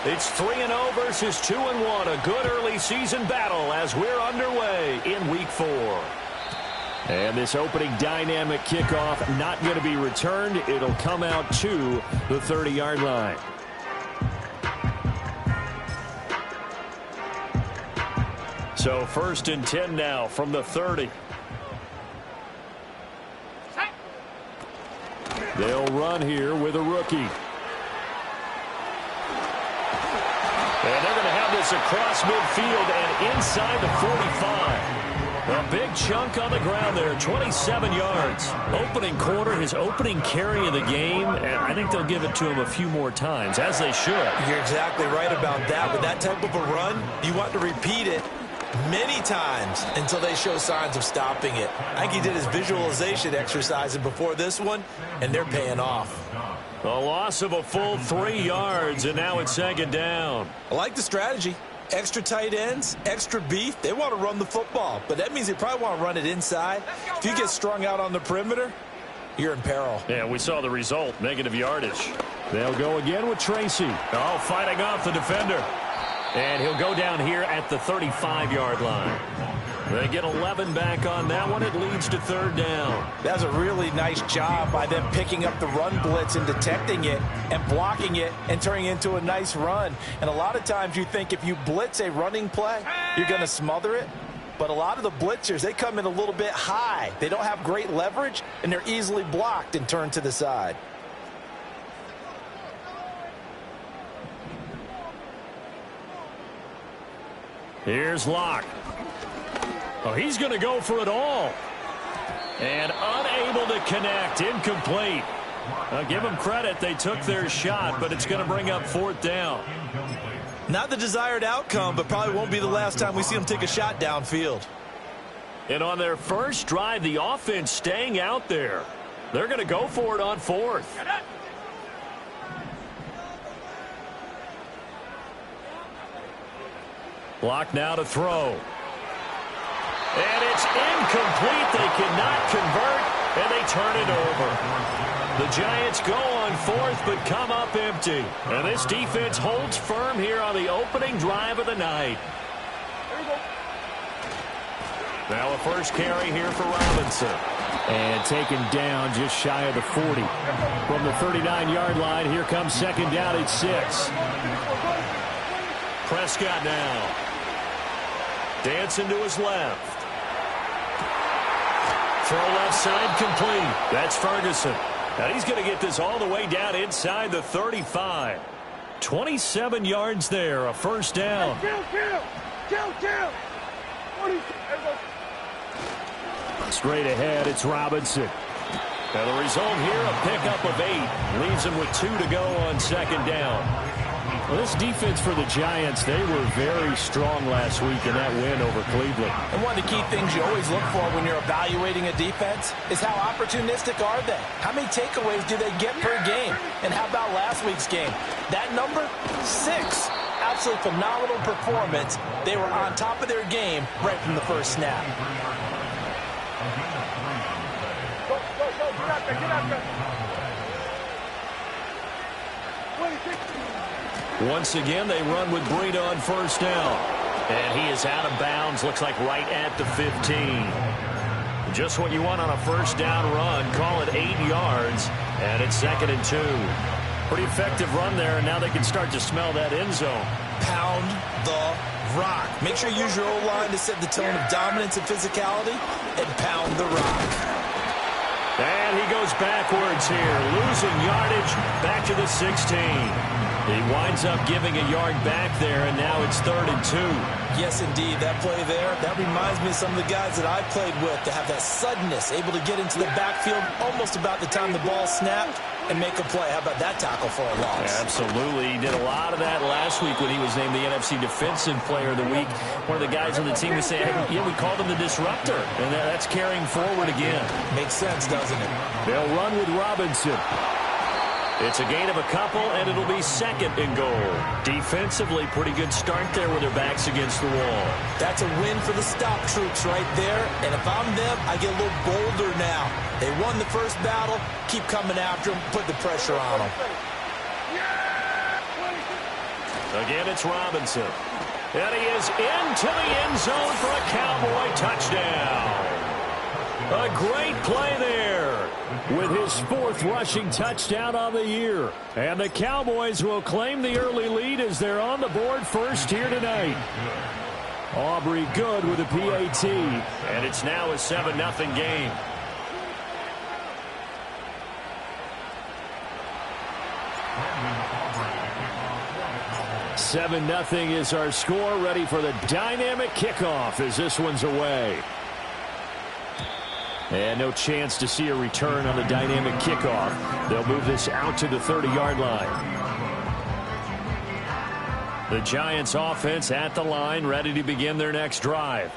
It's 3-0 versus 2-1. A good early season battle as we're underway in Week 4. And this opening dynamic kickoff not going to be returned. It'll come out to the 30-yard line. So 1st and 10 now from the 30. They'll run here with a rookie. And they're going to have this across midfield and inside the 45. A big chunk on the ground there, 27 yards. Opening quarter, his opening carry of the game, and I think they'll give it to him a few more times, as they should. You're exactly right about that. With that type of a run, you want to repeat it many times until they show signs of stopping it. I think he did his visualization exercises before this one, and they're paying off. A loss of a full 3 yards, and now it's 2nd down. I like the strategy. Extra tight ends, extra beef. They want to run the football, but that means they probably want to run it inside. If you get strung out on the perimeter, you're in peril. Yeah, we saw the result, negative yardage. They'll go again with Tracy. Oh, fighting off the defender. And he'll go down here at the 35-yard line. They get 11 back on that one. It leads to 3rd down. That's a really nice job by them picking up the run blitz and detecting it and blocking it and turning it into a nice run. And a lot of times you think if you blitz a running play, you're going to smother it. But a lot of the blitzers, they come in a little bit high. They don't have great leverage, and they're easily blocked and turned to the side. Here's Locke. Oh, he's going to go for it all. And unable to connect. Incomplete. I'll give them credit. They took their shot, but it's going to bring up 4th down. Not the desired outcome, but probably won't be the last time we see them take a shot downfield. And on their first drive, the offense staying out there. They're going to go for it on 4th. Block now to throw. And it's incomplete. They cannot convert, and they turn it over. The Giants go on 4th, but come up empty. And this defense holds firm here on the opening drive of the night. Now a first carry here for Robinson. And taken down just shy of the 40. From the 39-yard line, here comes 2nd down at 6. Prescott now. Dancing to his left. Throw left side complete. That's Ferguson. Now he's going to get this all the way down inside the 35. 27 yards there, a 1st down. Straight ahead, it's Robinson. Now the result here, a pickup of 8. Leaves him with 2 to go on 2nd down. Well, this defense for the Giants, they were very strong last week in that win over Cleveland. And one of the key things you always look for when you're evaluating a defense is how opportunistic are they? How many takeaways do they get per game? And how about last week's game? That number, 6. Absolutely phenomenal performance. They were on top of their game right from the first snap. Go, get out there. Once again, they run with Breida on 1st down. And he is out of bounds, looks like right at the 15. Just what you want on a 1st down run. Call it 8 yards, and it's 2nd and 2. Pretty effective run there, and now they can start to smell that end zone. Pound the rock. Make sure you use your O-line to set the tone of dominance and physicality, and pound the rock. And he goes backwards here, losing yardage back to the 16. He winds up giving a yard back there, and now it's 3rd and 2. Yes, indeed. That play there, that reminds me of some of the guys that I played with to have that suddenness, able to get into the backfield almost about the time the ball snapped and make a play. How about that tackle for a loss? Yeah, absolutely. He did a lot of that last week when he was named the NFC Defensive Player of the Week. One of the guys on the team was saying, yeah, we called him the disruptor, and that's carrying forward again. Makes sense, doesn't it? They'll run with Robinson. It's a gain of a couple, and it'll be 2nd and goal. Defensively, pretty good start there with their backs against the wall. That's a win for the stop troops right there. And if I'm them, I get a little bolder now. They won the first battle. Keep coming after them. Put the pressure on them. Again, it's Robinson. And he is into the end zone for a Cowboy touchdown. A great play there with his 4th rushing touchdown on the year. And the Cowboys will claim the early lead as they're on the board first here tonight. Aubrey good with a PAT. And it's now a 7-0 game. Seven 0 is our score. Ready for the dynamic kickoff as this one's away. And no chance to see a return on the dynamic kickoff. They'll move this out to the 30-yard line. The Giants offense at the line, ready to begin their next drive.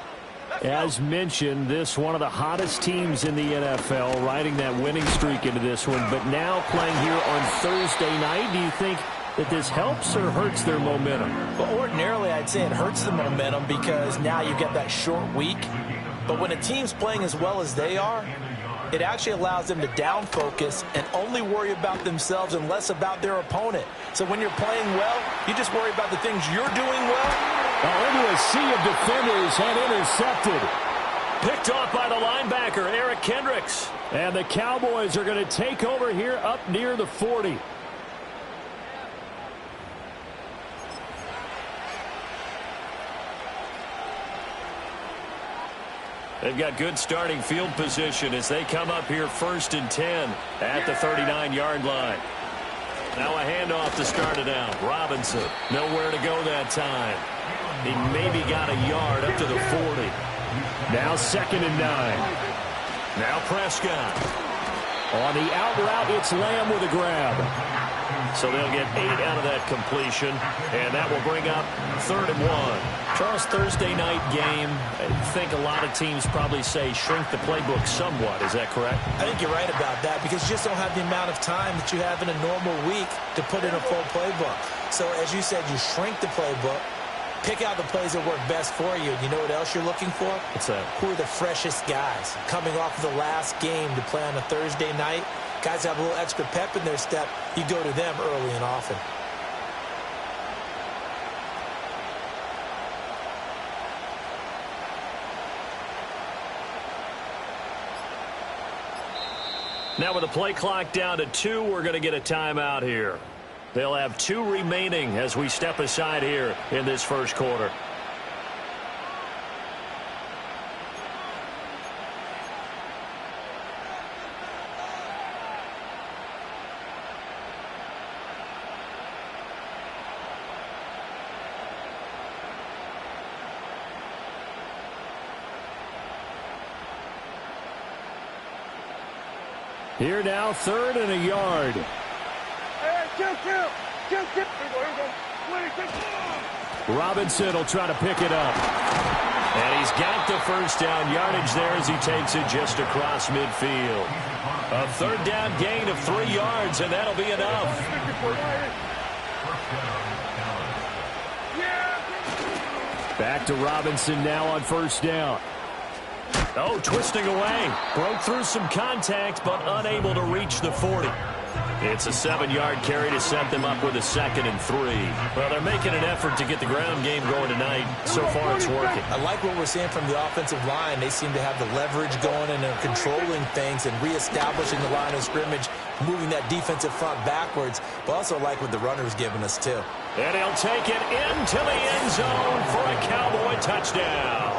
As mentioned, this one of the hottest teams in the NFL, riding that winning streak into this one, but now playing here on Thursday night. Do you think that this helps or hurts their momentum? Well, ordinarily, I'd say it hurts the momentum because now you get that short week. But when a team's playing as well as they are, it actually allows them to down focus and only worry about themselves and less about their opponent. So when you're playing well, you just worry about the things you're doing well. Into a sea of defenders and intercepted. Picked off by the linebacker, Eric Kendricks. And the Cowboys are going to take over here up near the 40. They've got good starting field position as they come up here 1st and 10 at the 39-yard line. Now a handoff to start it out. Robinson, nowhere to go that time. He maybe got a yard up to the 40. Now 2nd and 9. Now Prescott. On the out route, it's Lamb with a grab. So they'll get 8 out of that completion, and that will bring up 3rd and 1. Charles, Thursday night game, I think a lot of teams probably say shrink the playbook somewhat. Is that correct? I think you're right about that because you just don't have the amount of time that you have in a normal week to put in a full playbook. So as you said, you shrink the playbook, pick out the plays that work best for you. You know what else you're looking for? What's that? Who are the freshest guys coming off of the last game to play on a Thursday night? Guys have a little extra pep in their step. You go to them early and often. Now with the play clock down to 2, we're going to get a timeout here. They'll have 2 remaining as we step aside here in this first quarter. Here now, 3rd and a yard. Robinson will try to pick it up. And he's got the first down yardage there as he takes it just across midfield. A 3rd down gain of 3 yards, and that'll be enough. Back to Robinson now on 1st down. Oh, twisting away. Broke through some contact, but unable to reach the 40. It's a 7-yard carry to set them up with a 2nd and 3. Well, they're making an effort to get the ground game going tonight. So far, it's working. I like what we're seeing from the offensive line. They seem to have the leverage going and they're controlling things and reestablishing the line of scrimmage, moving that defensive front backwards. But also like what the runner's giving us, too. And he'll take it into the end zone for a Cowboy touchdown.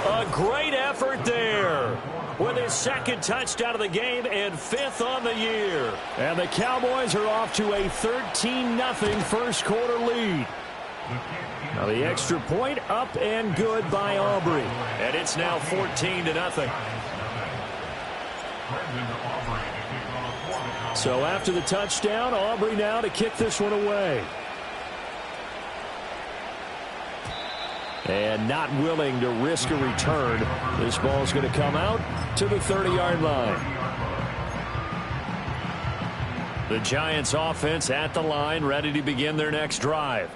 A great effort there with his 2nd touchdown of the game and 5th on the year. And the Cowboys are off to a 13-0 first quarter lead. Now the extra point up and good by Aubrey. And it's now 14-0. So after the touchdown, Aubrey now to kick this one away. And not willing to risk a return. This ball's going to come out to the 30-yard line. The Giants offense at the line, ready to begin their next drive.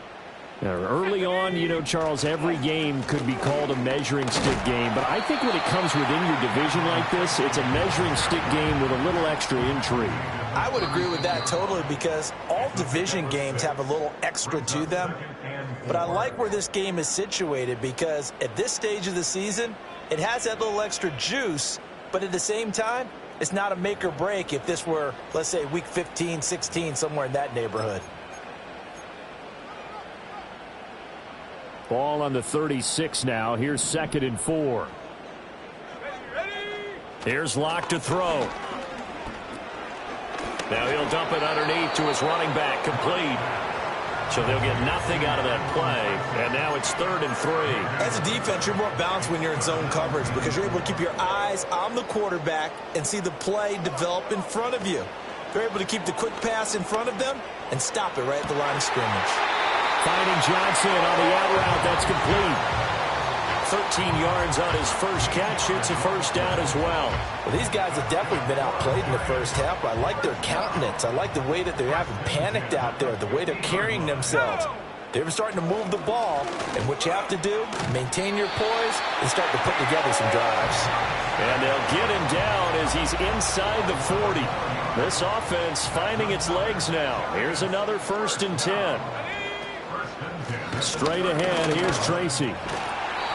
Now, early on, you know, Charles, every game could be called a measuring stick game. But I think when it comes within your division like this, it's a measuring stick game with a little extra intrigue. I would agree with that totally because all all division games have a little extra to them. But I like where this game is situated because at this stage of the season, it has that little extra juice, but at the same time, it's not a make or break if this were, let's say, week 15, 16, somewhere in that neighborhood. Ball on the 36 now. Here's 2nd and 4. Here's Locke to throw. Now he'll dump it underneath to his running back, complete. So they'll get nothing out of that play, and now it's 3rd and 3. As a defense, you're more balanced when you're in zone coverage because you're able to keep your eyes on the quarterback and see the play develop in front of you. They're able to keep the quick pass in front of them and stop it right at the line of scrimmage. Finding Johnson on the out route. That's complete. 13 yards on his first catch. It's a first down as well. Well, these guys have definitely been outplayed in the first half. I like their countenance. I like the way that they haven't panicked out there, the way they're carrying themselves. They're starting to move the ball, and what you have to do, maintain your poise and start to put together some drives. And they'll get him down as he's inside the 40. This offense finding its legs now. Here's another 1st and 10. Straight ahead, here's Tracy.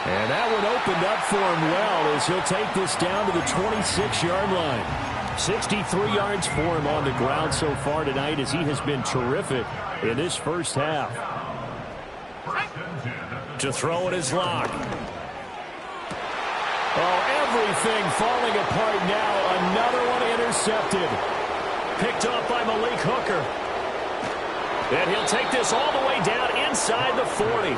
And that one opened up for him well as he'll take this down to the 26-yard line. 63 yards for him on the ground so far tonight as he has been terrific in this first half. To throw it is Locke. Oh, everything falling apart now. Another one intercepted. Picked off by Malik Hooker. And he'll take this all the way down inside the 40.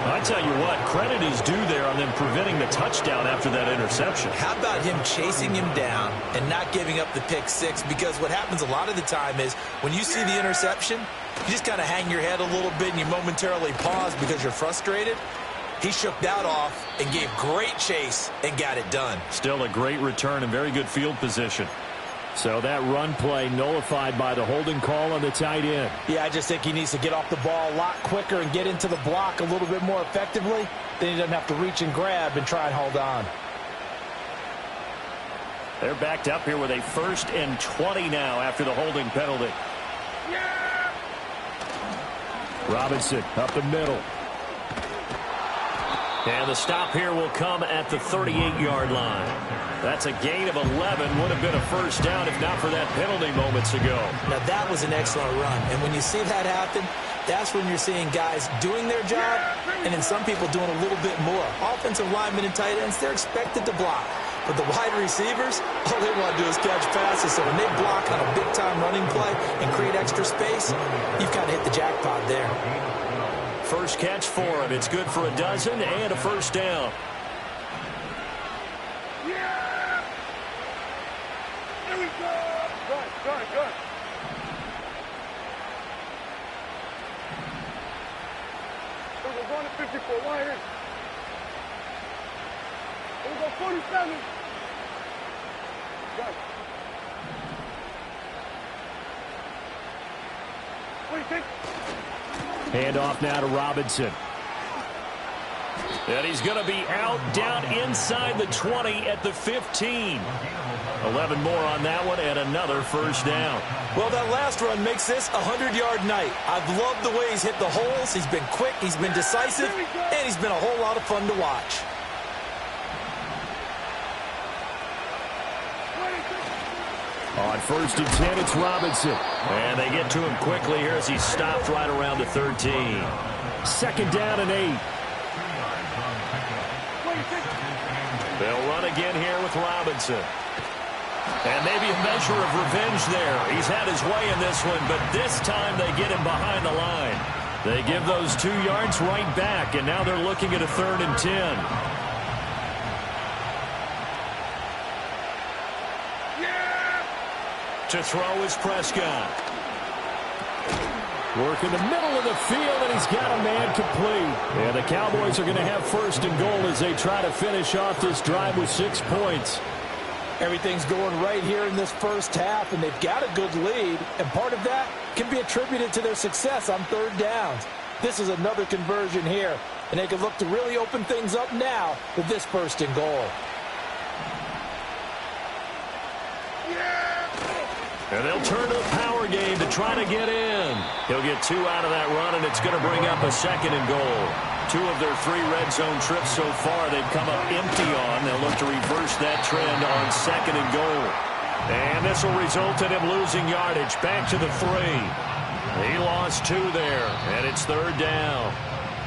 I tell you what, credit is due there on them preventing the touchdown after that interception. How about him chasing him down and not giving up the pick six? Because what happens a lot of the time is when you see the interception, you just kind of hang your head a little bit and you momentarily pause because you're frustrated. He shook that off and gave great chase and got it done. Still a great return and very good field position. So that run play nullified by the holding call on the tight end. Yeah, I just think he needs to get off the ball a lot quicker and get into the block a little bit more effectively. Then he doesn't have to reach and grab and try and hold on. They're backed up here with a 1st and 20 now after the holding penalty. Yeah! Robinson up the middle. And the stop here will come at the 38-yard line. That's a gain of 11. Would have been a first down if not for that penalty moments ago. Now, that was an excellent run. And when you see that happen, that's when you're seeing guys doing their job and then some people doing a little bit more. Offensive linemen and tight ends, they're expected to block. But the wide receivers, all they want to do is catch passes. So when they block on a big-time running play and create extra space, you've kind of hit the jackpot there. First catch for him. It's good for a dozen and a first down. Yeah! Here we go! Good. We're going to 54. One here. We're going to 47. Good. 26. Hand off now to Robinson. And he's going to be out down inside the 20 at the 15. 11 more on that one and another first down. Well, that last run makes this a 100-yard night. I've loved the way he's hit the holes. He's been quick, he's been decisive, and he's been a whole lot of fun to watch. On 1st and 10, it's Robinson. And they get to him quickly here as he's stopped right around the 13. 2nd down and 8. They'll run again here with Robinson. And maybe a measure of revenge there. He's had his way in this one, but this time they get him behind the line. They give those 2 yards right back, and now they're looking at a 3rd and 10. To throw is Prescott. Work in the middle of the field, and he's got a man complete. And the Cowboys are going to have 1st and goal as they try to finish off this drive with 6 points. Everything's going right here in this first half, and they've got a good lead. And part of that can be attributed to their success on 3rd downs. This is another conversion here, and they can look to really open things up now with this 1st and goal. And they'll turn to the power game to try to get in. He'll get 2 out of that run, and it's going to bring up a 2nd and goal. 2 of their 3 red zone trips so far they've come up empty on. They'll look to reverse that trend on 2nd and goal. And this will result in him losing yardage. Back to the 3. He lost 2 there, and it's 3rd down.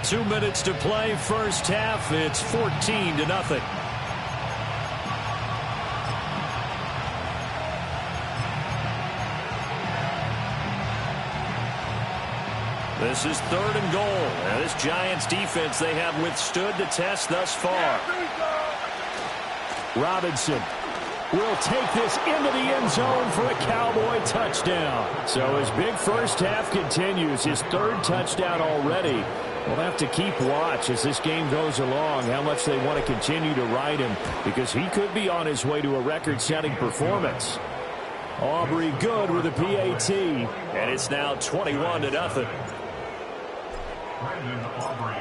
2 minutes to play, first half. It's 14-0. This is 3rd and goal. Now, this Giants defense, they have withstood the test thus far. Robinson will take this into the end zone for a Cowboy touchdown. So his big first half continues. His 3rd touchdown already. We'll have to keep watch as this game goes along, how much they want to continue to ride him, because he could be on his way to a record-setting performance. Aubrey good with a PAT, and it's now 21-0.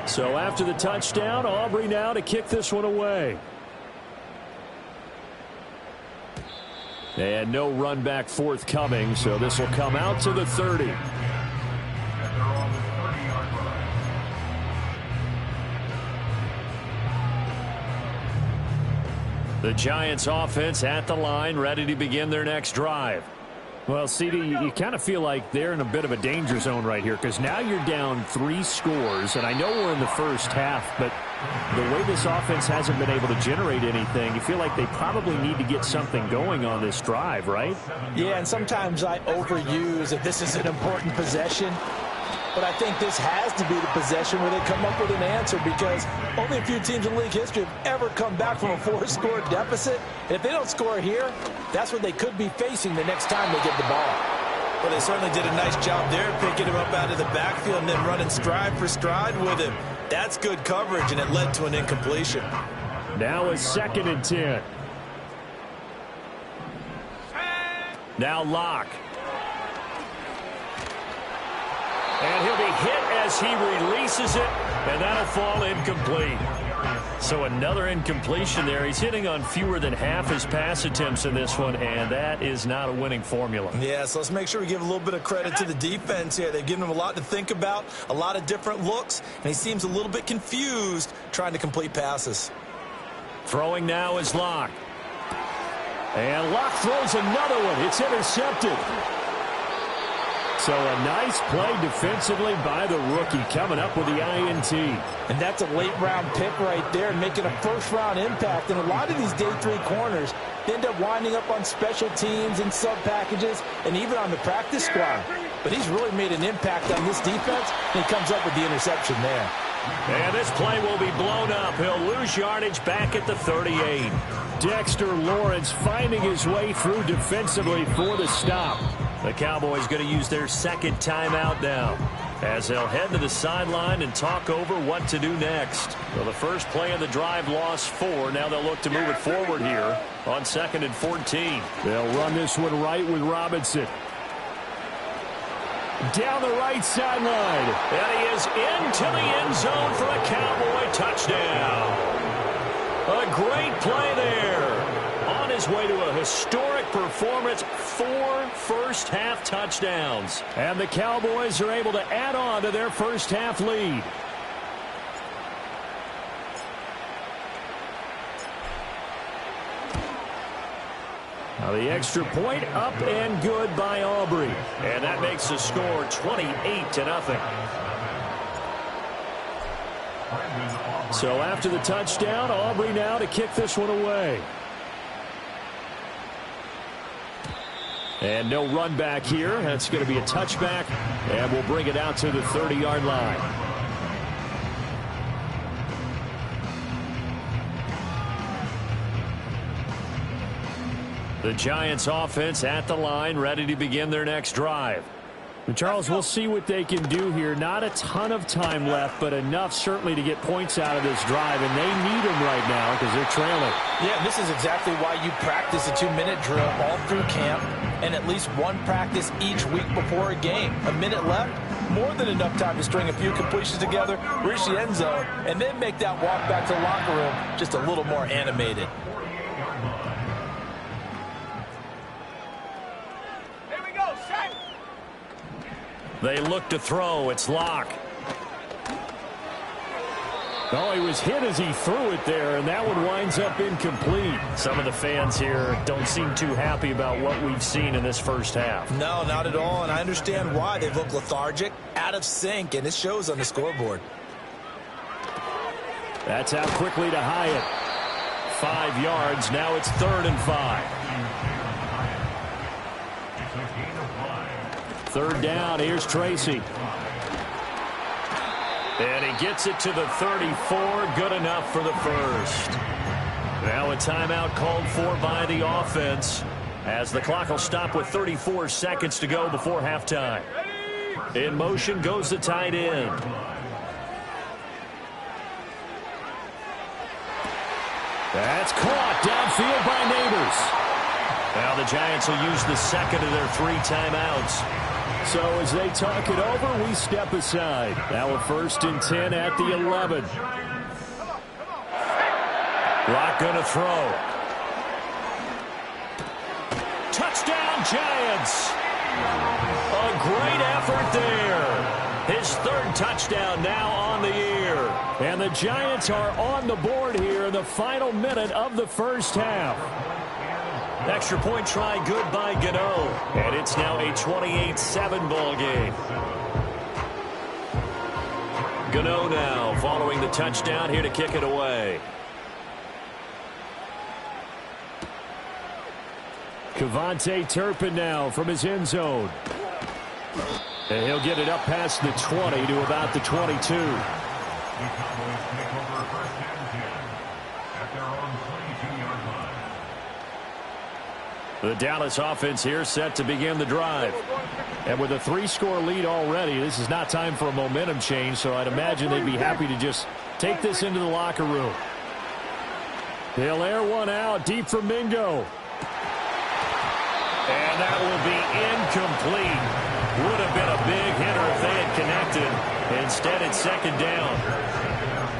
So after the touchdown, Aubrey now to kick this one away. And no run back forthcoming, so this will come out to the 30. The Giants offense at the line, ready to begin their next drive. Well, CD, you kind of feel like they're in a bit of a danger zone right here, because now you're down 3 scores, and I know we're in the first half, but the way this offense hasn't been able to generate anything, you feel like they probably need to get something going on this drive, right? Yeah, and sometimes I overuse that this is an important possession. But I think this has to be the possession where they come up with an answer, because only a few teams in league history have ever come back from a 4-score deficit. And if they don't score here, that's what they could be facing the next time they get the ball. Well, they certainly did a nice job there, picking him up out of the backfield and then running stride for stride with him. That's good coverage, and it led to an incompletion. Now a 2nd and 10. Now Locke. And he'll be hit as he releases it, and that'll fall incomplete. So another incompletion there. He's hitting on fewer than half his pass attempts in this one, and that is not a winning formula. Yeah, so let's make sure we give a little bit of credit to the defense here. They've given him a lot to think about, a lot of different looks, and he seems a little bit confused trying to complete passes. Throwing now is Locke. And Locke throws another one. It's intercepted. So a nice play defensively by the rookie, coming up with the INT. And that's a late-round pick right there, making a first-round impact. And a lot of these day 3 corners end up winding up on special teams and sub-packages and even on the practice squad. But he's really made an impact on this defense, and he comes up with the interception there. And this play will be blown up. He'll lose yardage back at the 38. Dexter Lawrence finding his way through defensively for the stop. The Cowboys going to use their 2nd timeout now, as they'll head to the sideline and talk over what to do next. Well, the first play of the drive lost 4. Now they'll look to move it forward here on 2nd and 14. They'll run this one right with Robinson. Down the right sideline. And he is into the end zone for a Cowboy touchdown. A great play there. On his way to a historic performance, 4 first-half touchdowns. And the Cowboys are able to add on to their first-half lead. Now the extra point up and good by Aubrey. And that makes the score 28-0. So after the touchdown, Aubrey now to kick this one away. And no run back here. That's going to be a touchback, and we'll bring it out to the 30-yard line. The Giants offense at the line, ready to begin their next drive. And Charles, we'll see what they can do here. Not a ton of time left, but enough certainly to get points out of this drive, and they need them right now because they're trailing. Yeah, this is exactly why you practice a 2-minute drill all through camp, and at least one practice each week before a game. A minute left, more than enough time to string a few completions together, reach the end zone, and then make that walk back to the locker room just a little more animated. They look to throw. It's Locke. Oh, he was hit as he threw it there, and that one winds up incomplete. Some of the fans here don't seem too happy about what we've seen in this first half. No, not at all, and I understand why. They look lethargic, out of sync, and it shows on the scoreboard. That's out quickly to Hyatt. 5 yards. Now it's 3rd and 5. 3rd down. Here's Tracy. And he gets it to the 34. Good enough for the first. Now a timeout called for by the offense, as the clock will stop with 34 seconds to go before halftime. In motion goes the tight end. That's caught downfield by Neighbors. Now the Giants will use the second of their 3 timeouts. So as they talk it over, we step aside. Now a 1st and 10 at the 11. Locke going to throw. Touchdown, Giants. A great effort there. His 3rd touchdown now on the year. And the Giants are on the board here in the final minute of the first half. Extra point try good by Gano. And it's now a 28-7 ball game. Gano now following the touchdown here to kick it away. Kevontae Turpin now from his end zone. And he'll get it up past the 20 to about the 22. The Dallas offense here set to begin the drive. And with a 3-score lead already, this is not time for a momentum change, so I'd imagine they'd be happy to just take this into the locker room. They'll air one out deep from Mingo. And that will be incomplete. Would have been a big hitter if they had connected. Instead, it's 2nd down.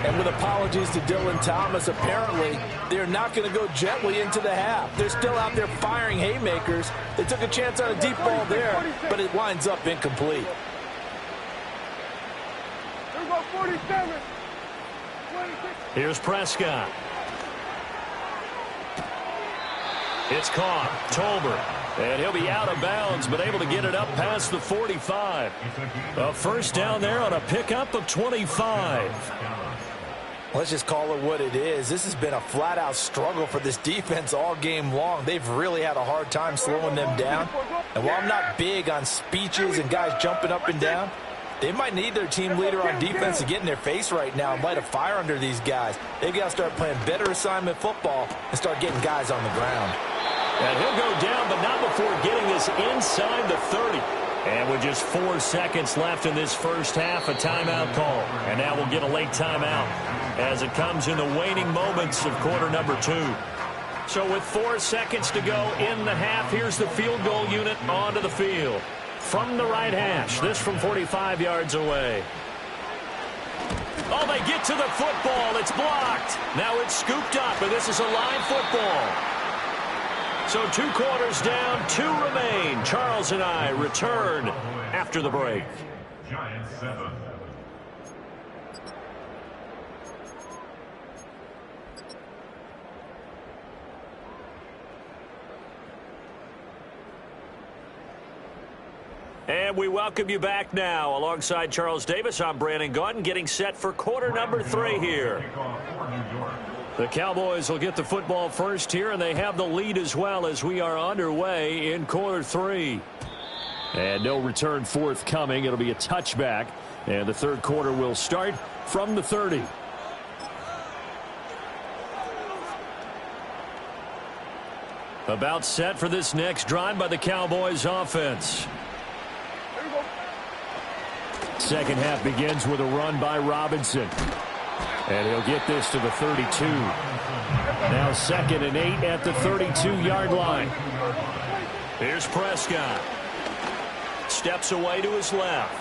And with apologies to Dylan Thomas, apparently they're not going to go gently into the half. They're still out there firing haymakers. They took a chance on a deep ball there, but it winds up incomplete. Here we go, 47. 26. Here's Prescott. It's caught. Tolbert. And he'll be out of bounds, but able to get it up past the 45. A 1st down there on a pickup of 25. Let's just call it what it is. This has been a flat-out struggle for this defense all game long. They've really had a hard time slowing them down. And while I'm not big on speeches and guys jumping up and down, they might need their team leader on defense to get in their face right now and light a fire under these guys. They've got to start playing better assignment football and start getting guys on the ground. And he'll go down, but not before getting this inside the 30. And with just 4 seconds left in this first half, a timeout call. And now we'll get a late timeout as it comes in the waning moments of quarter number 2. So with 4 seconds to go in the half, here's the field goal unit onto the field. From the right hash, this from 45 yards away. Oh, they get to the football. It's blocked. Now it's scooped up, and this is a live football. So 2 quarters down, 2 remain. Charles and I return after the break. Giants 7. And we welcome you back now. Alongside Charles Davis, I'm Brandon Gaudin, getting set for quarter number 3 here. The Cowboys will get the football first here, and they have the lead as well as we are underway in quarter 3. And no return forthcoming. It'll be a touchback, and the 3rd quarter will start from the 30. About set for this next drive by the Cowboys offense. Second half begins with a run by Robinson. And he'll get this to the 32. Now 2nd and 8 at the 32-yard line. Here's Prescott. Steps away to his left.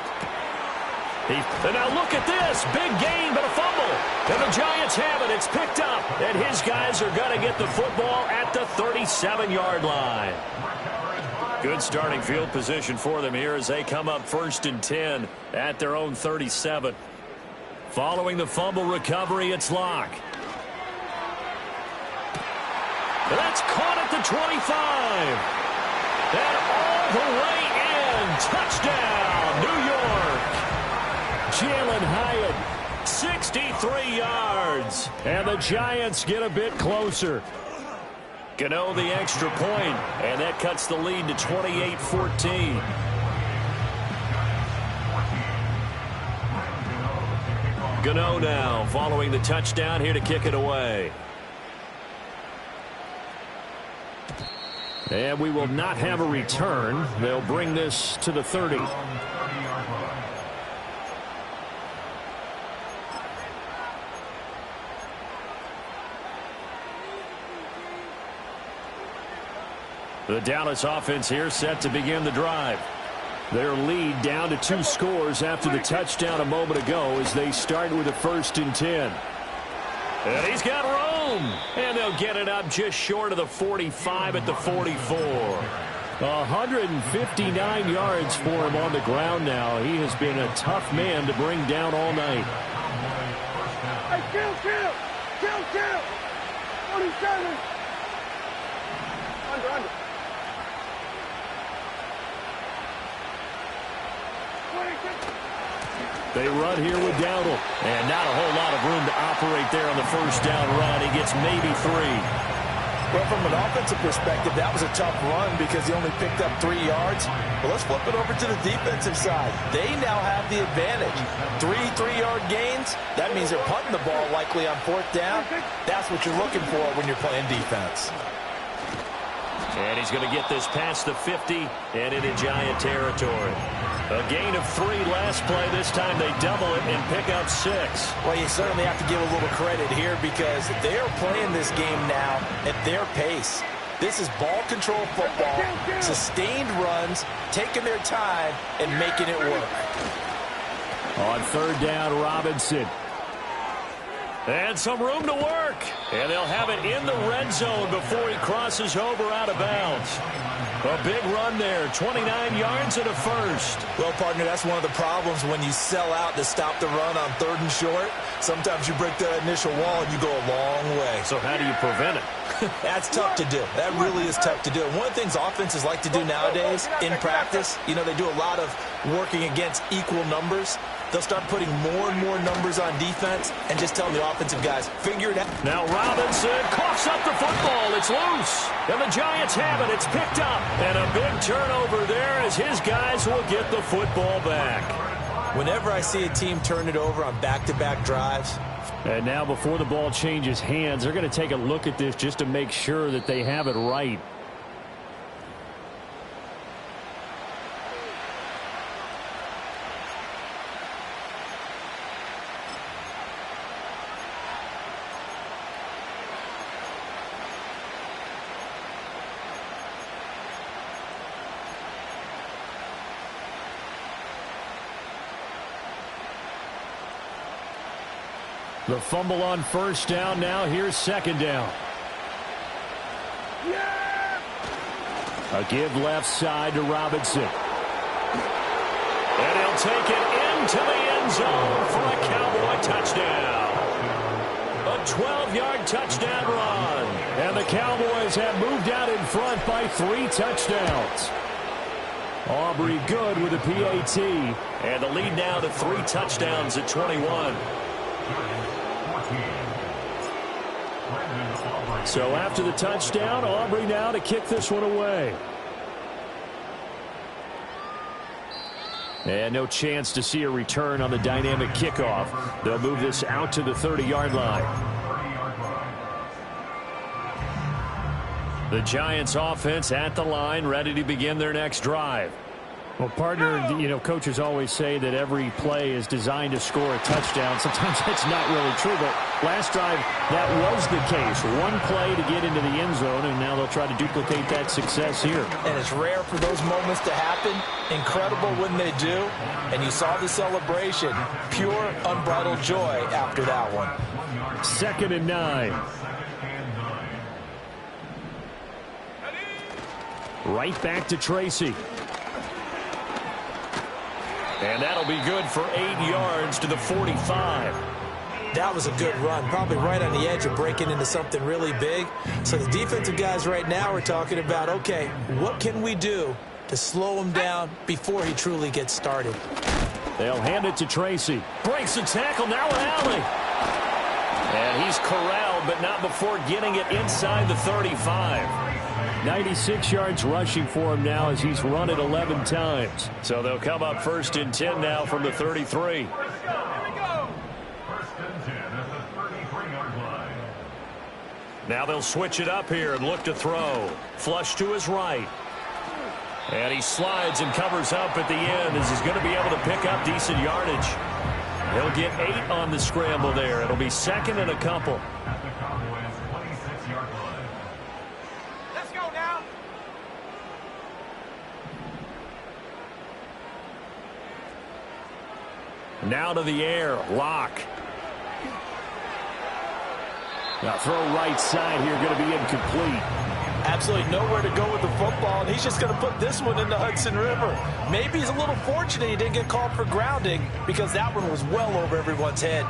And now look at this. Big gain, but a fumble. And the Giants have it. It's picked up. And his guys are going to get the football at the 37-yard line. Good starting field position for them here as they come up 1st and 10 at their own 37. Following the fumble recovery, it's Locke. That's caught at the 25. And all the way in. Touchdown, New York. Jalen Hyatt, 63 yards. And the Giants get a bit closer. Gano the extra point, and that cuts the lead to 28-14. Gano now following the touchdown here to kick it away. And we will not have a return. They'll bring this to the 30. The Dallas offense here set to begin the drive. Their lead down to 2 scores after the touchdown a moment ago as they start with a 1st and 10. And he's got room. And they'll get it up just short of the 45 at the 44. 159 yards for him on the ground now. He has been a tough man to bring down all night. Hey, kill. 47. Under. They run here with Dowdle. And not a whole lot of room to operate there on the 1st down run. He gets maybe 3. Well, from an offensive perspective, that was a tough run because he only picked up 3 yards. But let's flip it over to the defensive side. They now have the advantage. 3 3-yard gains. That means they're punting the ball likely on 4th down. That's what you're looking for when you're playing defense. And he's going to get this past the 50 and into Giant territory. A gain of 3 last play. This time they double it and pick up 6. Well, you certainly have to give a little credit here because they are playing this game now at their pace. This is ball control football, sustained runs, taking their time and making it work. On 3rd down, Robinson. And some room to work. And they'll have it in the red zone before he crosses over out of bounds. A big run there, 29 yards and a 1st. Well, partner, that's one of the problems when you sell out to stop the run on 3rd and short. Sometimes you break that initial wall and you go a long way. So how do you prevent it? That's tough to do. That really is tough to do. One of the things offenses like to do nowadays in practice, they do a lot of working against equal numbers. They'll start putting more and more numbers on defense and just telling the offensive guys, figure it out. Now Robinson coughs up the football. It's loose. And the Giants have it. It's picked up. And a big turnover there as his guys will get the football back. Whenever I see a team turn it over on back-to-back drives. And now before the ball changes hands, they're going to take a look at this just to make sure that they have it right. The fumble on 1st down. Now here's 2nd down. A give left side to Robinson. And he'll take it into the end zone for a Cowboy touchdown. A 12-yard touchdown run. And the Cowboys have moved out in front by 3 touchdowns. Aubrey good with a PAT. And the lead now to 3 touchdowns at 21. So after the touchdown, Aubrey now to kick this one away. And no chance to see a return on the dynamic kickoff. They'll move this out to the 30-yard line. The Giants offense at the line, ready to begin their next drive. Well, partner, coaches always say that every play is designed to score a touchdown. Sometimes that's not really true, but last drive, that was the case. One play to get into the end zone, and now they'll try to duplicate that success here. And it's rare for those moments to happen. Incredible when they do. And you saw the celebration. Pure, unbridled joy after that one. 2nd and 9. Right back to Tracy. And that'll be good for 8 yards to the 45. That was a good run, probably right on the edge of breaking into something really big. So the defensive guys right now are talking about, okay, what can we do to slow him down before he truly gets started? They'll hand it to Tracy. Breaks the tackle, now an alley. And he's corralled, but not before getting it inside the 35. 96 yards rushing for him now as he's run it 11 times. So they'll come up 1st and 10 now from the 33. Now they'll switch it up here and look to throw. Flush to his right. And he slides and covers up at the end as he's going to be able to pick up decent yardage. He'll get 8 on the scramble there. It'll be 2nd and a couple. Let's go now. Now to the air. Lock. Now throw right side here, going to be incomplete. Absolutely nowhere to go with the football, and he's just going to put this one in the Hudson River. Maybe he's a little fortunate he didn't get called for grounding because that one was well over everyone's head.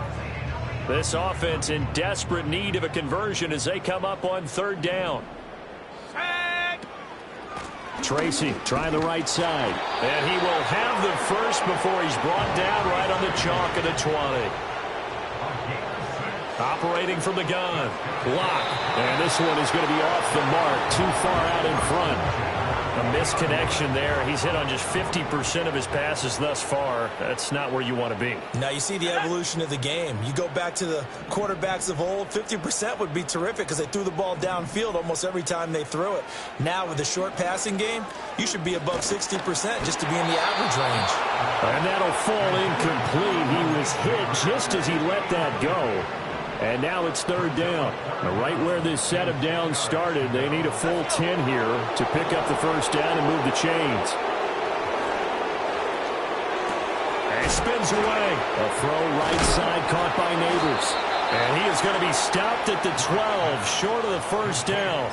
This offense in desperate need of a conversion as they come up on 3rd down. Tracy trying the right side. And he will have the first before he's brought down right on the chalk of the 20. Operating from the gun. Lock. And this one is going to be off the mark. Too far out in front. A misconnection there. He's hit on just 50% of his passes thus far. That's not where you want to be. Now you see the evolution of the game. You go back to the quarterbacks of old, 50% would be terrific because they threw the ball downfield almost every time they threw it. Now with the short passing game, you should be above 60% just to be in the average range. And that'll fall incomplete. He was hit just as he let that go. And now it's 3rd down. Right where this set of downs started, they need a full 10 here to pick up the 1st down and move the chains. And he spins away. A throw right side caught by Neighbors. And he is going to be stopped at the 12, short of the 1st down.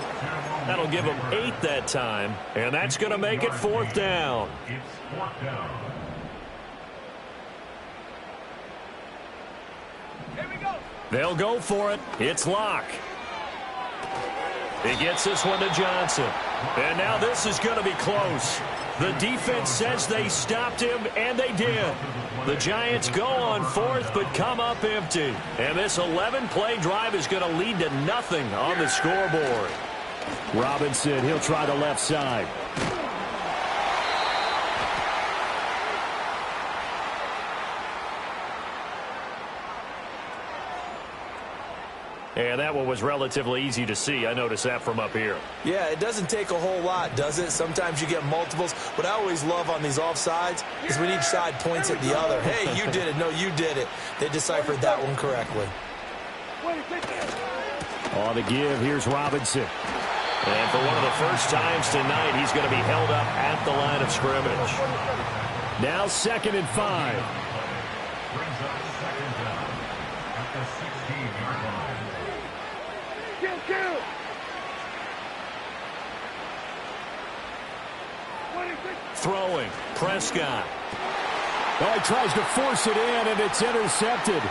That'll give him 8 that time. And that's going to make it 4th down. It's 4th down. They'll go for it. It's Lock. He gets this one to Johnson. And now this is going to be close. The defense says they stopped him, and they did. The Giants go on 4th, but come up empty. And this 11-play drive is going to lead to nothing on the scoreboard. Robinson, he'll try the left side. And that one was relatively easy to see. I noticed that from up here. Yeah, it doesn't take a whole lot, does it? Sometimes you get multiples. What I always love on these offsides is when each side points at the other. Hey, you did it. No, you did it. They deciphered that one correctly. On the give, here's Robinson. And for one of the first times tonight, he's going to be held up at the line of scrimmage. Now 2nd and 5. Brings up 2nd down at the 16-yard line. Kill. Throwing. Prescott. Oh, he tries to force it in, and it's intercepted.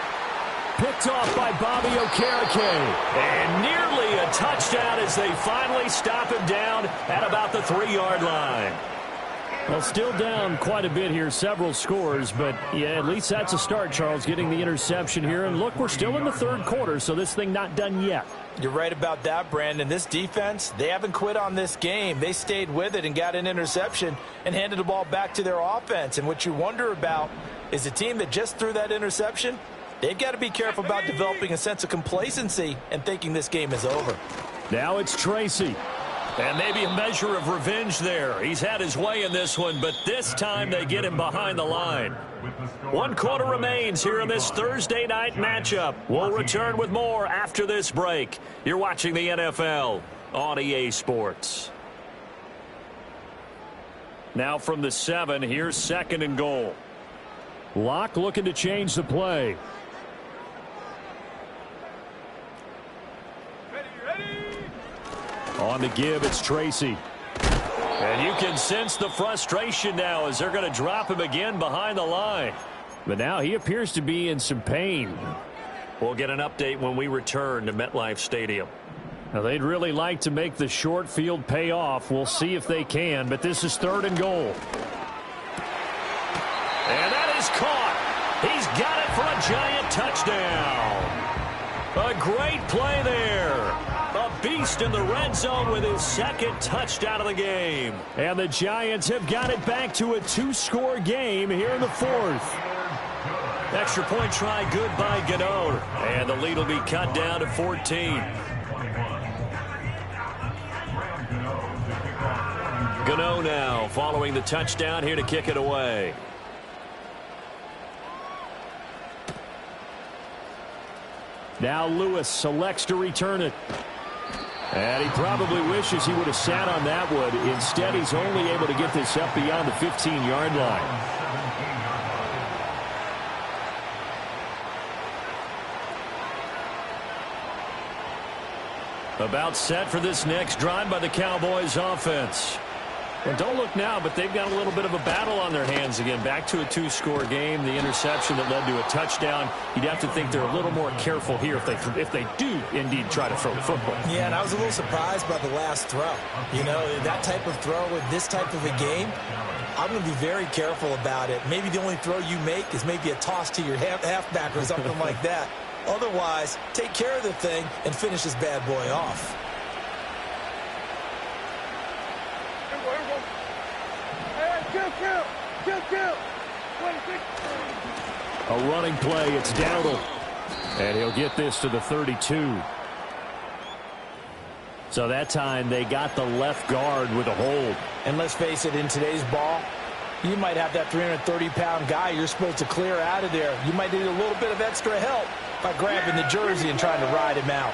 Picked off by Bobby Okereke. And nearly a touchdown as they finally stop him down at about the 3-yard line. Well, still down quite a bit here, several scores, but yeah, at least that's a start, Charles, getting the interception here. And look, we're still in the 3rd quarter, so this thing not done yet. You're right about that, Brandon. This defense, they haven't quit on this game. They stayed with it and got an interception and handed the ball back to their offense. And what you wonder about is a team that just threw that interception, they've got to be careful about developing a sense of complacency and thinking this game is over. Now it's Tracy. And maybe a measure of revenge there. He's had his way in this one, but this time they get him behind the line. 1 quarter remains here in this Thursday night matchup. We'll return with more after this break. You're watching the NFL on EA Sports. Now from the 7, here's 2nd and goal. Lock looking to change the play. On the give, it's Tracy. And you can sense the frustration now as they're going to drop him again behind the line. But now he appears to be in some pain. We'll get an update when we return to MetLife Stadium. Now, they'd really like to make the short field pay off. We'll see if they can, but this is 3rd and goal. And that is caught. He's got it for a Giant touchdown. A great play there. A beast in the red zone with his 2nd touchdown of the game. And the Giants have got it back to a 2-score game here in the 4th. Extra point try good by Gano. And the lead will be cut down to 14. Gano now following the touchdown here to kick it away. Now Lewis selects to return it. And he probably wishes he would have sat on that one. Instead, he's only able to get this up beyond the 15-yard line. About set for this next drive by the Cowboys offense. And don't look now, but they've got a little bit of a battle on their hands again. Back to a 2-score game. The interception that led to a touchdown. You'd have to think they're a little more careful here if they do indeed try to throw the football. Yeah, and I was a little surprised by the last throw. You know, that type of throw with this type of a game, I'm going to be very careful about it. Maybe the only throw you make is maybe a toss to your halfback or something like that. Otherwise, take care of the thing and finish this bad boy off. A running play. It's Dowdle. And he'll get this to the 32. So that time they got the left guard with a hold. And let's face it, in today's ball, you might have that 330-pound guy you're supposed to clear out of there. You might need a little bit of extra help by grabbing the jersey and trying to ride him out.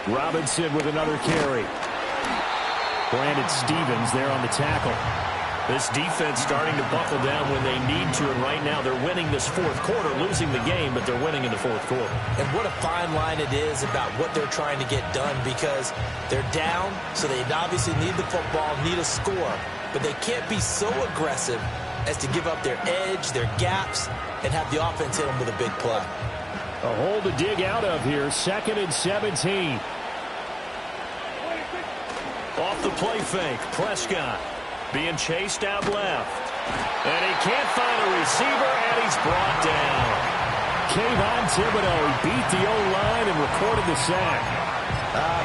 Robinson with another carry. Brandon Stevens there on the tackle. This defense starting to buckle down when they need to, and right now they're winning this 4th quarter, losing the game, but they're winning in the 4th quarter. And what a fine line it is about what they're trying to get done, because they're down, so they obviously need the football, need a score, but they can't be so aggressive as to give up their edge, their gaps, and have the offense hit them with a big play. A hole to dig out of here, 2nd and 17. Off the play fake, Prescott being chased out left. And he can't find a receiver, and he's brought down. Kayvon Thibodeau, he beat the O-line and recorded the sack.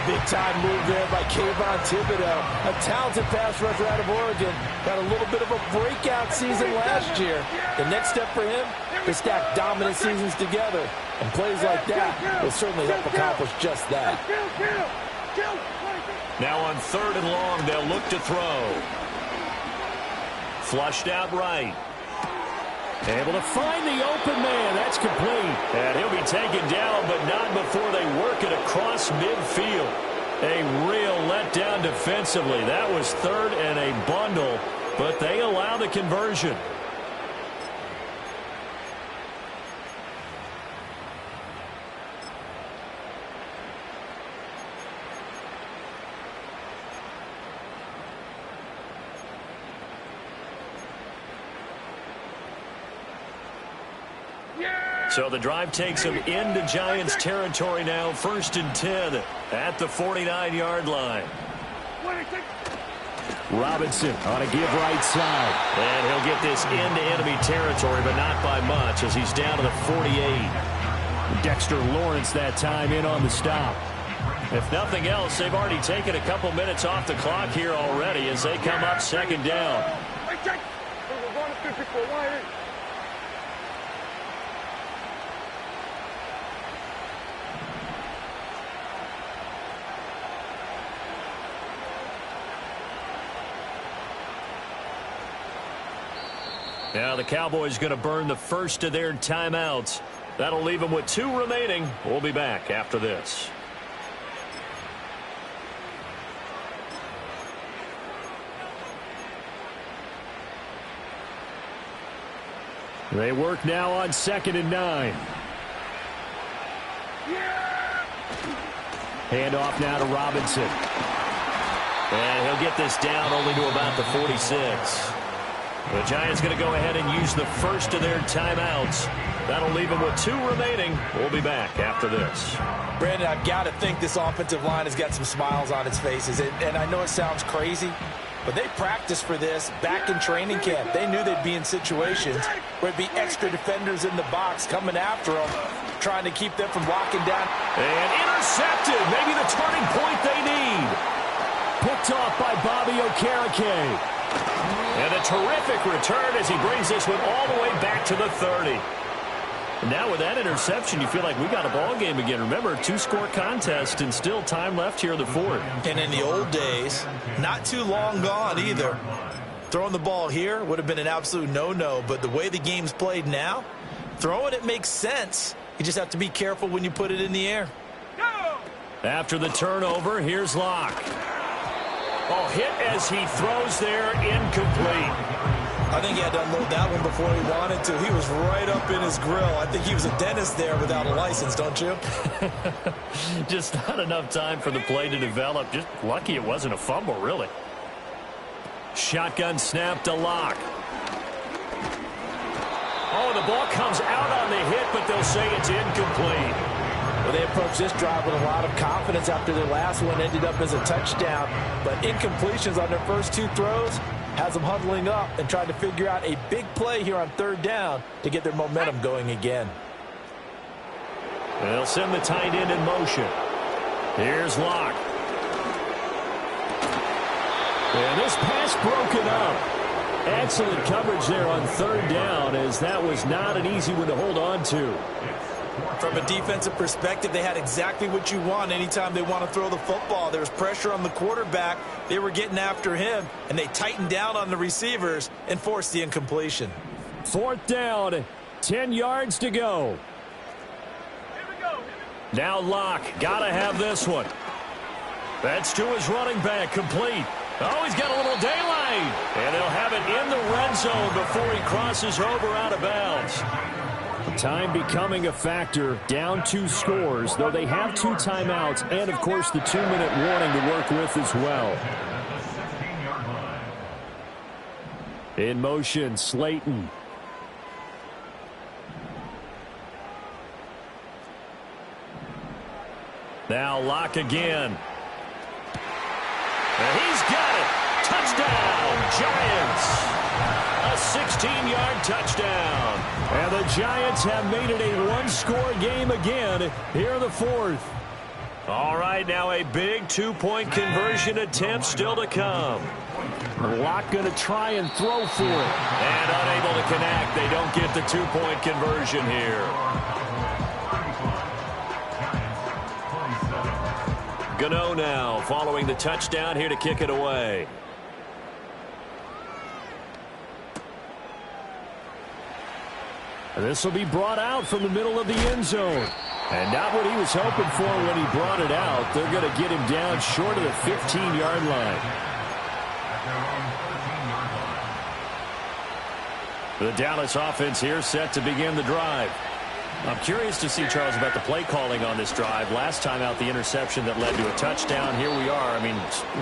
Big-time move there by Kayvon Thibodeau. A talented pass rusher out of Oregon. Got a little bit of a breakout season last year. The next step for him, to stack dominant seasons together. And plays like that will certainly help accomplish just that. Now on 3rd and long, they'll look to throw. Flushed out right. Able to find the open man. That's complete. And he'll be taken down, but not before they work it across midfield. A real letdown defensively. That was 3rd and a bundle, but they allow the conversion. So the drive takes them into Giants territory now. 1st and 10 at the 49-yard line. Robinson on a give right side. And he'll get this into enemy territory, but not by much as he's down to the 48. Dexter Lawrence that time in on the stop. If nothing else, they've already taken a couple minutes off the clock here already as they come up 2nd down. Now the Cowboys going to burn the first of their timeouts. That'll leave them with 2 remaining. We'll be back after this. They work now on 2nd and 9. Handoff now to Robinson. And he'll get this down only to about the 46. The Giants going to go ahead and use the first of their timeouts. That'll leave them with 2 remaining. We'll be back after this. Brandon, I've got to think this offensive line has got some smiles on its faces. And I know it sounds crazy, but they practiced for this back in training camp. They knew they'd be in situations where it'd be extra defenders in the box coming after them, trying to keep them from locking down. And intercepted. Maybe the turning point they need. Picked off by Bobby Okereke. And a terrific return as he brings this one all the way back to the 30. And now with that interception, you feel like we got a ball game again. Remember, 2-score contest and still time left here in the 4th. And in the old days, not too long gone either. Throwing the ball here would have been an absolute no-no, but the way the game's played now, throwing it makes sense. You just have to be careful when you put it in the air. After the turnover, here's Locke. Oh, hit as he throws there, incomplete. I think he had to unload that one before he wanted to. He was right up in his grill. I think he was a dentist there without a license, don't you? Just not enough time for the play to develop. Just lucky it wasn't a fumble, really. Shotgun snap to Locke. Oh, the ball comes out on the hit, but they'll say it's incomplete. Well, they approached this drive with a lot of confidence after their last one ended up as a touchdown. But incompletions on their first 2 throws has them huddling up and trying to figure out a big play here on 3rd down to get their momentum going again. They'll send the tight end in motion. Here's Locke. And this pass broken up. Excellent coverage there on 3rd down, as that was not an easy one to hold on to. From a defensive perspective, they had exactly what you want anytime they want to throw the football. There was pressure on the quarterback. They were getting after him, and they tightened down on the receivers and forced the incompletion. 4th down, 10 yards to go. Now Locke, got to have this one. That's to his running back, complete. Oh, he's got a little daylight. And they'll have it in the red zone before he crosses over out of bounds. Time becoming a factor, down 2 scores, though they have 2 timeouts and, of course, the 2-minute warning to work with as well. In motion, Slayton. Now Locke again. And he's got it. Touchdown, Giants. A 16-yard touchdown. And the Giants have made it a 1-score game again here in the 4th. All right, now a big 2-point conversion attempt still to come. Locke going to try and throw for it. And unable to connect. They don't get the 2-point conversion here. Gano now following the touchdown here to kick it away. This will be brought out from the middle of the end zone. And not what he was hoping for when he brought it out. They're going to get him down short of the 15-yard line. The Dallas offense here set to begin the drive. I'm curious to see, Charles, about the play calling on this drive. Last time out, the interception that led to a touchdown. Here we are. I mean,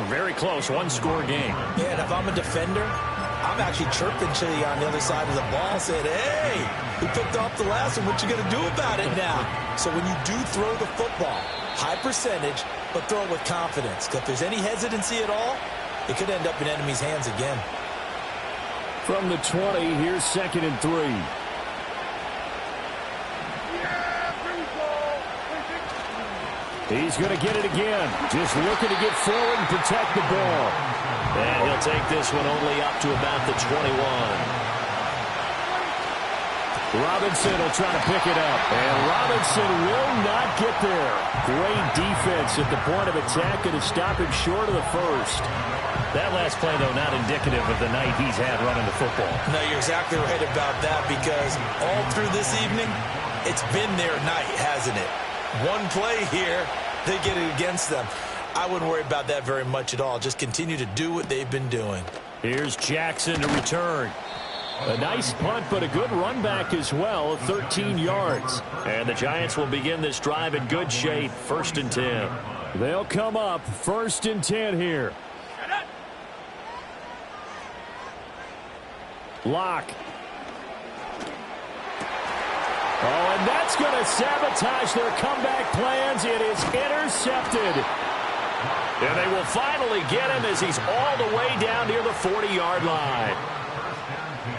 very close, 1-score game. Yeah, and if I'm a defender, I'm actually chirping Chili on the other side of the ball, saying, hey, we picked off the last one. What you going to do about it now? So when you do throw the football, high percentage, but throw it with confidence. Because if there's any hesitancy at all, it could end up in enemy's hands again. From the 20, here's 2nd and 3. He's going to get it again. Just looking to get forward and protect the ball. And he'll take this one only up to about the 21. Robinson will try to pick it up. And Robinson will not get there. Great defense at the point of attack and to stop him short of the first. That last play, though, not indicative of the night he's had running the football. No, you're exactly right about that, because all through this evening, it's been their night, hasn't it? One play here, they get it against them. I wouldn't worry about that very much at all. Just continue to do what they've been doing. Here's Jackson to return. A nice punt, but a good run back as well, 13 yards. And the Giants will begin this drive in good shape, 1st and 10. They'll come up 1st and 10 here. Lock. Oh, and that's going to sabotage their comeback plans. It is intercepted. And they will finally get him as he's all the way down near the 40-yard line.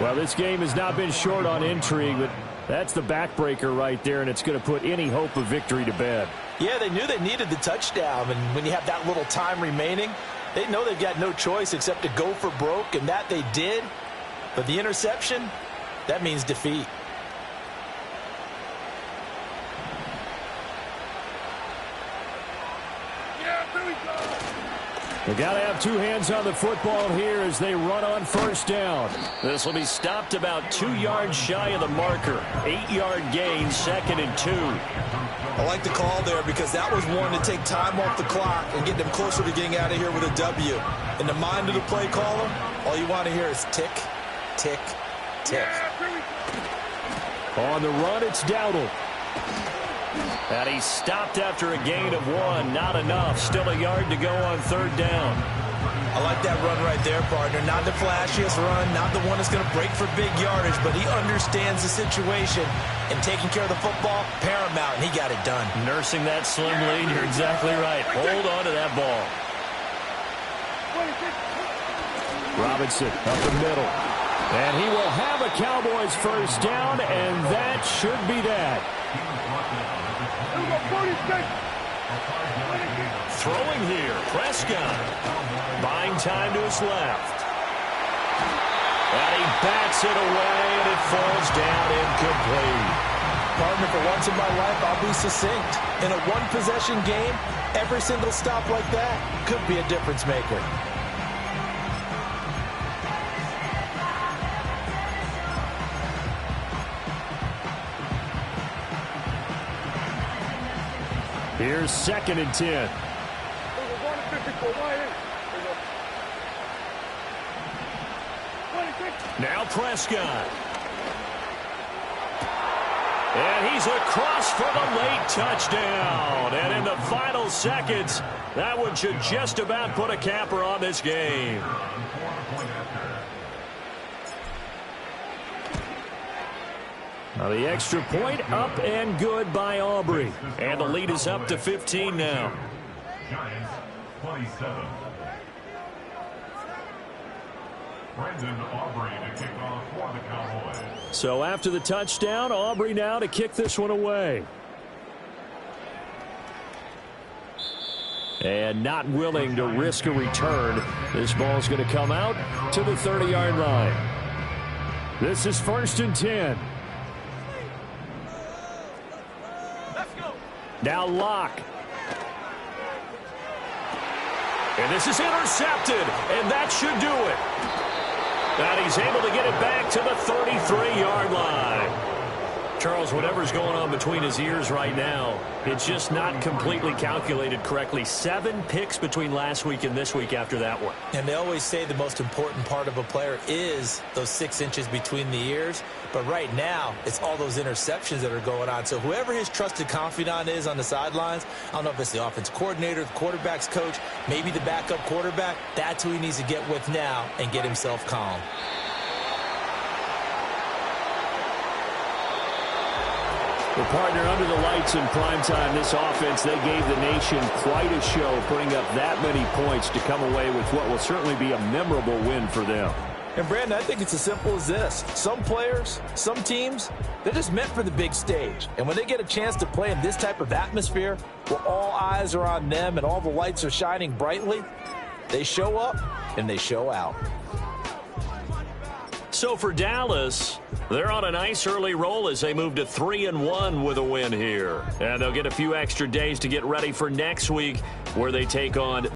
Well, this game has not been short on intrigue, but that's the backbreaker right there, and it's going to put any hope of victory to bed. Yeah, they knew they needed the touchdown, and when you have that little time remaining, they know they've got no choice except to go for broke, and that they did. But the interception, that means defeat. They got to have two hands on the football here as they run on 1st down. This will be stopped about 2 yards shy of the marker. 8-yard gain, 2nd and 2. I like the call there because that was one to take time off the clock and get them closer to getting out of here with a W. In the mind of the play caller, all you want to hear is tick, tick, tick. On the run, it's Dowdle. And he's stopped after a gain of 1. Not enough. Still a yard to go on 3rd down. I like that run right there, partner. Not the flashiest run, not the one that's going to break for big yardage, but he understands the situation, and taking care of the football, paramount, and he got it done. Nursing that slim lead, you're exactly right. Hold on to that ball. Robinson up the middle. And he will have a Cowboys 1st down, and that should be that. Throwing here, Prescott. Buying time to his left. And he bats it away, and it falls down incomplete. Partner, for once in my life, I'll be succinct. In a one-possession game, every single stop like that could be a difference maker. Here's 2nd and 10. Now Prescott. And he's across for the late touchdown. And in the final seconds, that one should just about put a capper on this game. Now the extra point up and good by Aubrey. And the lead is up to 15 now. Giants 27. Brandon Aubrey to kick off for the Cowboys. So after the touchdown, Aubrey now to kick this one away. And not willing to risk a return. This ball's going to come out to the 30-yard line. This is 1st and 10. Now Lock. And this is intercepted, and that should do it. And he's able to get it back to the 33-yard line. Charles, whatever's going on between his ears right now, it's just not completely calculated correctly. 7 picks between last week and this week after that one. And they always say the most important part of a player is those 6 inches between the ears. But right now, it's all those interceptions that are going on. So whoever his trusted confidant is on the sidelines, I don't know if it's the offense coordinator, the quarterback's coach, maybe the backup quarterback, that's who he needs to get with now and get himself calm. The partner under the lights in primetime, this offense, they gave the nation quite a show, putting up that many points to come away with what will certainly be a memorable win for them. And, Brandon, I think it's as simple as this. Some players, some teams, they're just meant for the big stage. And when they get a chance to play in this type of atmosphere where all eyes are on them and all the lights are shining brightly, they show up and they show out. So for Dallas, they're on a nice early roll as they move to 3-1 with a win here. And they'll get a few extra days to get ready for next week where they take on